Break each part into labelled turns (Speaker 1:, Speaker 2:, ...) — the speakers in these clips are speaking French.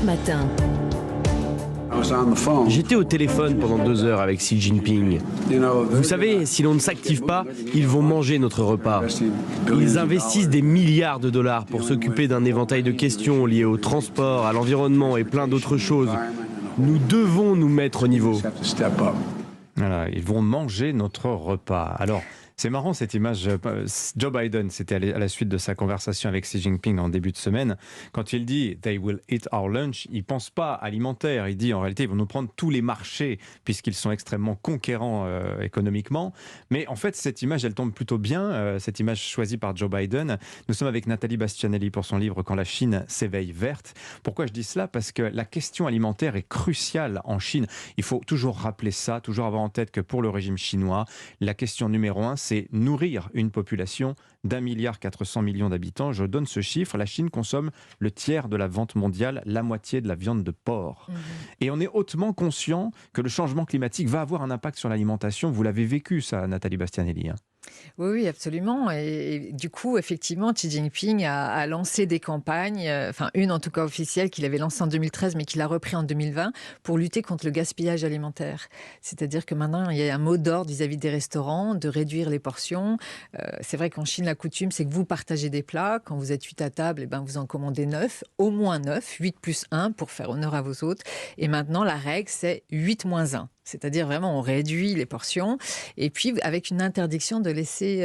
Speaker 1: Matin.
Speaker 2: J'étais au téléphone pendant 2 heures avec Xi Jinping. Vous savez, si l'on ne s'active pas, ils vont manger notre repas. Ils investissent des milliards de dollars pour s'occuper d'un éventail de questions liées au transport, à l'environnement et plein d'autres choses. Nous devons nous mettre au niveau.
Speaker 3: Voilà, ils vont manger notre repas. Alors, c'est marrant cette image. Joe Biden, c'était à la suite de sa conversation avec Xi Jinping en début de semaine. Quand il dit « They will eat our lunch », il ne pense pas alimentaire. Il dit en réalité, ils vont nous prendre tous les marchés puisqu'ils sont extrêmement conquérants économiquement. Mais en fait, cette image, elle tombe plutôt bien. Cette image choisie par Joe Biden. Nous sommes avec Nathalie Bastianelli pour son livre « Quand la Chine s'éveille verte ». Pourquoi je dis cela ? Parce que la question alimentaire est cruciale en Chine. Il faut toujours rappeler ça, toujours avoir en tête que pour le régime chinois, la question numéro 1, c'est nourrir une population d'1,4 milliard d'habitants. Je donne ce chiffre, la Chine consomme le tiers de la vente mondiale, la moitié de la viande de porc. Et on est hautement conscient que le changement climatique va avoir un impact sur l'alimentation. Vous l'avez vécu ça, Nathalie Bastianelli, hein ?
Speaker 4: Oui, absolument. Et du coup, effectivement, Xi Jinping a lancé des campagnes, enfin une en tout cas officielle, qu'il avait lancée en 2013, mais qu'il a repris en 2020, pour lutter contre le gaspillage alimentaire. C'est-à-dire que maintenant, il y a un mot d'ordre vis-à-vis des restaurants, de réduire les portions. C'est vrai qu'en Chine, la coutume, c'est que vous partagez des plats. Quand vous êtes 8 à table, vous en commandez 9, au moins 9, 8 plus 1, pour faire honneur à vos hôtes. Et maintenant, la règle, c'est 8 moins 1. C'est-à-dire vraiment, on réduit les portions et puis avec une interdiction de laisser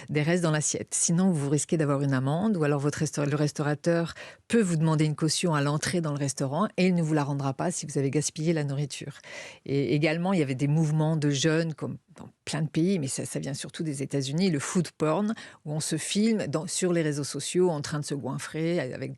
Speaker 4: des restes dans l'assiette. Sinon, vous risquez d'avoir une amende ou alors le restaurateur peut vous demander une caution à l'entrée dans le restaurant et il ne vous la rendra pas si vous avez gaspillé la nourriture. Et également, il y avait des mouvements de jeunes comme dans plein de pays, mais ça vient surtout des États-Unis, le food porn, où on se filme sur les réseaux sociaux en train de se goinfrer avec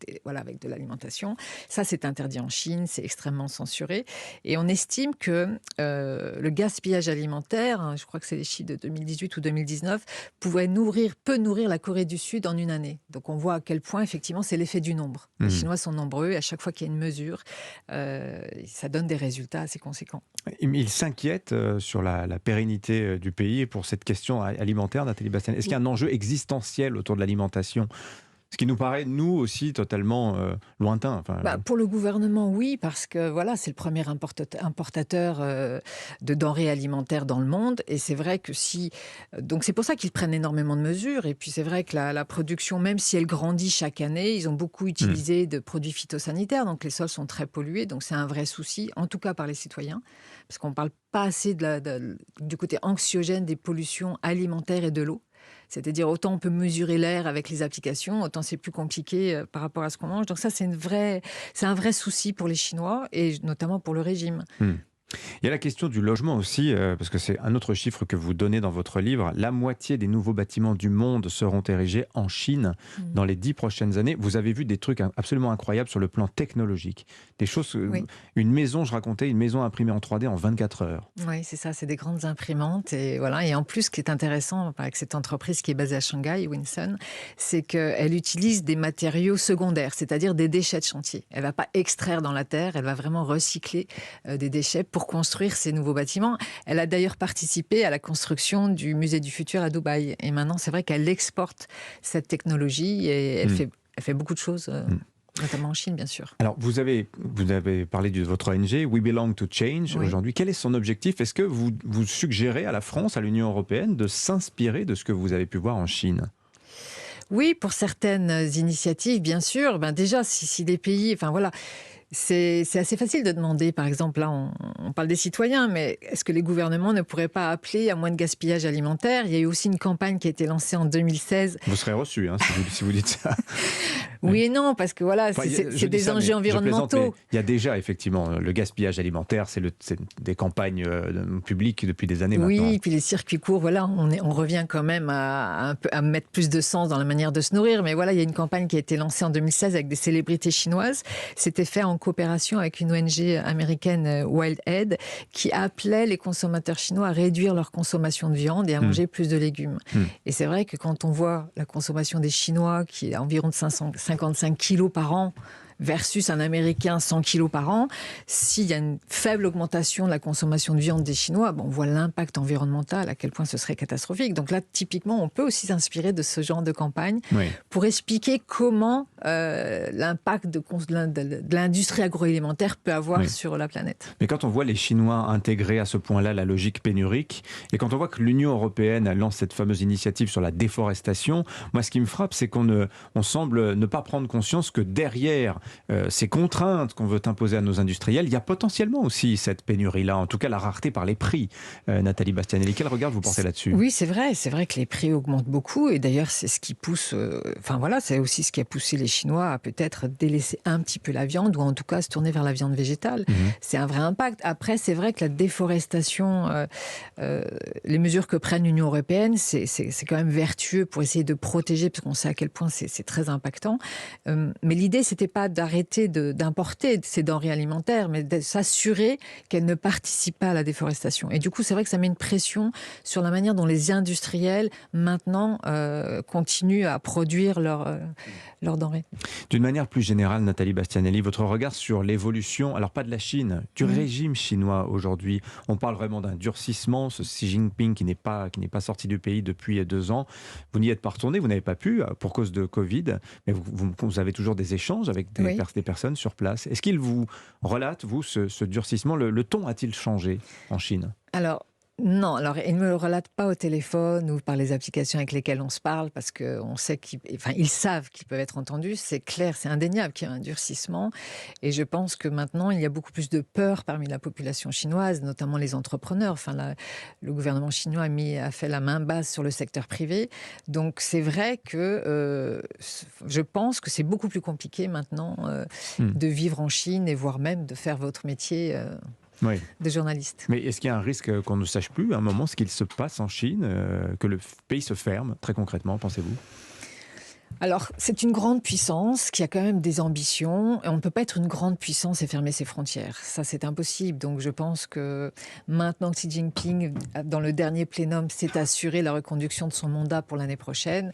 Speaker 4: de l'alimentation. Ça, c'est interdit en Chine, c'est extrêmement censuré. Et on estime que le gaspillage alimentaire, je crois que c'est les chiffres de 2018 ou 2019, peut nourrir la Corée du Sud en une année. Donc on voit à quel point, effectivement, c'est l'effet du nombre. Les Chinois sont nombreux et à chaque fois qu'il y a une mesure, ça donne des résultats assez conséquents.
Speaker 3: Ils s'inquiètent sur la pérennité du pays et pour cette question alimentaire, Nathalie Bastien. Est-ce qu'il y a un enjeu existentiel autour de l'alimentation ? Ce qui nous paraît, nous aussi, totalement lointain.
Speaker 4: Pour le gouvernement, oui, parce que voilà, c'est le premier importateur de denrées alimentaires dans le monde. Et c'est vrai que donc c'est pour ça qu'ils prennent énormément de mesures. Et puis c'est vrai que la production, même si elle grandit chaque année, ils ont beaucoup utilisé de produits phytosanitaires. Donc les sols sont très pollués. Donc c'est un vrai souci, en tout cas par les citoyens. Parce qu'on ne parle pas assez du côté anxiogène des pollutions alimentaires et de l'eau. C'est-à-dire, autant on peut mesurer l'air avec les applications, autant c'est plus compliqué par rapport à ce qu'on mange. Donc ça, c'est un vrai souci pour les Chinois et notamment pour le régime.
Speaker 3: Il y a la question du logement aussi, parce que c'est un autre chiffre que vous donnez dans votre livre. La moitié des nouveaux bâtiments du monde seront érigés en Chine dans les 10 prochaines années. Vous avez vu des trucs absolument incroyables sur le plan technologique. Des choses, une maison imprimée en 3D en 24 heures.
Speaker 4: Oui, c'est ça, c'est des grandes imprimantes. Et voilà. Et en plus, ce qui est intéressant avec cette entreprise qui est basée à Shanghai, Winsun, c'est qu'elle utilise des matériaux secondaires, c'est-à-dire des déchets de chantier. Elle ne va pas extraire dans la terre, elle va vraiment recycler des déchets pour construire ces nouveaux bâtiments. Elle a d'ailleurs participé à la construction du musée du futur à Dubaï. Et maintenant, c'est vrai qu'elle exporte cette technologie et elle fait beaucoup de choses, notamment en Chine, bien sûr.
Speaker 3: Alors, vous avez parlé de votre ONG, We Belong to Change, aujourd'hui. Quel est son objectif ? Est-ce que vous suggérez à la France, à l'Union européenne, de s'inspirer de ce que vous avez pu voir en Chine ?
Speaker 4: Oui, pour certaines initiatives, bien sûr. Déjà, si les pays... C'est assez facile de demander, par exemple, là on parle des citoyens, mais est-ce que les gouvernements ne pourraient pas appeler à moins de gaspillage alimentaire ? Il y a eu aussi une campagne qui a été lancée en 2016.
Speaker 3: Vous serez reçu si vous dites ça.
Speaker 4: Oui et non, parce que c'est des enjeux environnementaux.
Speaker 3: Il y a déjà effectivement le gaspillage alimentaire, c'est des campagnes publiques depuis des années maintenant.
Speaker 4: Oui, puis les circuits courts, on revient quand même à mettre plus de sens dans la manière de se nourrir. Mais il y a une campagne qui a été lancée en 2016 avec des célébrités chinoises. C'était fait en coopération avec une ONG américaine, Wild Aid, qui appelait les consommateurs chinois à réduire leur consommation de viande et à manger plus de légumes. Et c'est vrai que quand on voit la consommation des Chinois, qui est à environ de 55 kilos par an, versus un Américain 100 kilos par an, s'il y a une faible augmentation de la consommation de viande des Chinois, on voit l'impact environnemental, à quel point ce serait catastrophique. Donc là, typiquement, on peut aussi s'inspirer de ce genre de campagne pour expliquer comment l'impact de l'industrie agroalimentaire peut avoir sur la planète.
Speaker 3: Mais quand on voit les Chinois intégrer à ce point-là la logique pénurique, et quand on voit que l'Union européenne lance cette fameuse initiative sur la déforestation, moi ce qui me frappe, c'est qu'on semble ne pas prendre conscience que derrière ces contraintes qu'on veut imposer à nos industriels, il y a potentiellement aussi cette pénurie-là, en tout cas la rareté par les prix. Nathalie Bastianelli, quel regard vous portez là-dessus ?
Speaker 4: Oui, c'est vrai que les prix augmentent beaucoup, et d'ailleurs c'est ce qui pousse, c'est aussi ce qui a poussé les Chinois à peut-être délaisser un petit peu la viande, ou en tout cas se tourner vers la viande végétale. C'est un vrai impact. Après, c'est vrai que la déforestation, les mesures que prenne l'Union européenne, c'est quand même vertueux pour essayer de protéger, parce qu'on sait à quel point c'est très impactant. Mais l'idée, c'était pas d'arrêter d'importer ces denrées alimentaires, mais de s'assurer qu'elles ne participent pas à la déforestation. Et du coup, c'est vrai que ça met une pression sur la manière dont les industriels, maintenant, continuent à produire leurs denrées.
Speaker 3: D'une manière plus générale, Nathalie Bastianelli, votre regard sur l'évolution, alors pas de la Chine, du régime chinois aujourd'hui. On parle vraiment d'un durcissement, ce Xi Jinping qui n'est pas sorti du pays depuis 2 ans. Vous n'y êtes pas retourné, vous n'avez pas pu pour cause de Covid, mais vous avez toujours des échanges avec des personnes sur place. Est-ce qu'il vous relate, vous, ce durcissement, le ton a-t-il changé en Chine ?
Speaker 4: Non, alors ils ne me le relatent pas au téléphone ou par les applications avec lesquelles on se parle, parce qu'on sait ils savent qu'ils peuvent être entendus. C'est clair, c'est indéniable qu'il y a un durcissement. Et je pense que maintenant, il y a beaucoup plus de peur parmi la population chinoise, notamment les entrepreneurs. Le gouvernement chinois a fait la main basse sur le secteur privé. Donc c'est vrai que je pense que c'est beaucoup plus compliqué maintenant de vivre en Chine, et voire même de faire votre métier de journaliste.
Speaker 3: Mais est-ce qu'il y a un risque qu'on ne sache plus à un moment ce qu'il se passe en Chine, que le pays se ferme, très concrètement, pensez-vous ?
Speaker 4: Alors, c'est une grande puissance qui a quand même des ambitions. Et on ne peut pas être une grande puissance et fermer ses frontières. Ça, c'est impossible. Donc, je pense que maintenant que Xi Jinping, dans le dernier plénum, s'est assuré la reconduction de son mandat pour l'année prochaine,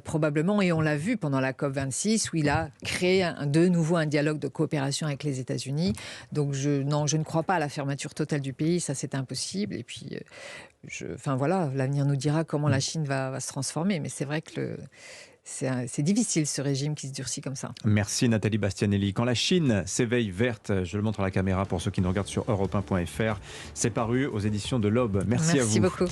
Speaker 4: probablement, et on l'a vu pendant la COP26, où il a créé de nouveau un dialogue de coopération avec les États-Unis. Donc, je ne crois pas à la fermeture totale du pays. Ça, c'est impossible. Et puis, l'avenir nous dira comment la Chine va se transformer. Mais c'est vrai que c'est difficile, ce régime qui se durcit comme ça.
Speaker 3: Merci Nathalie Bastianelli. Quand la Chine s'éveille verte, je le montre à la caméra pour ceux qui nous regardent sur europe1.fr, c'est paru aux éditions de l'Aube. Merci à vous.
Speaker 4: Merci beaucoup.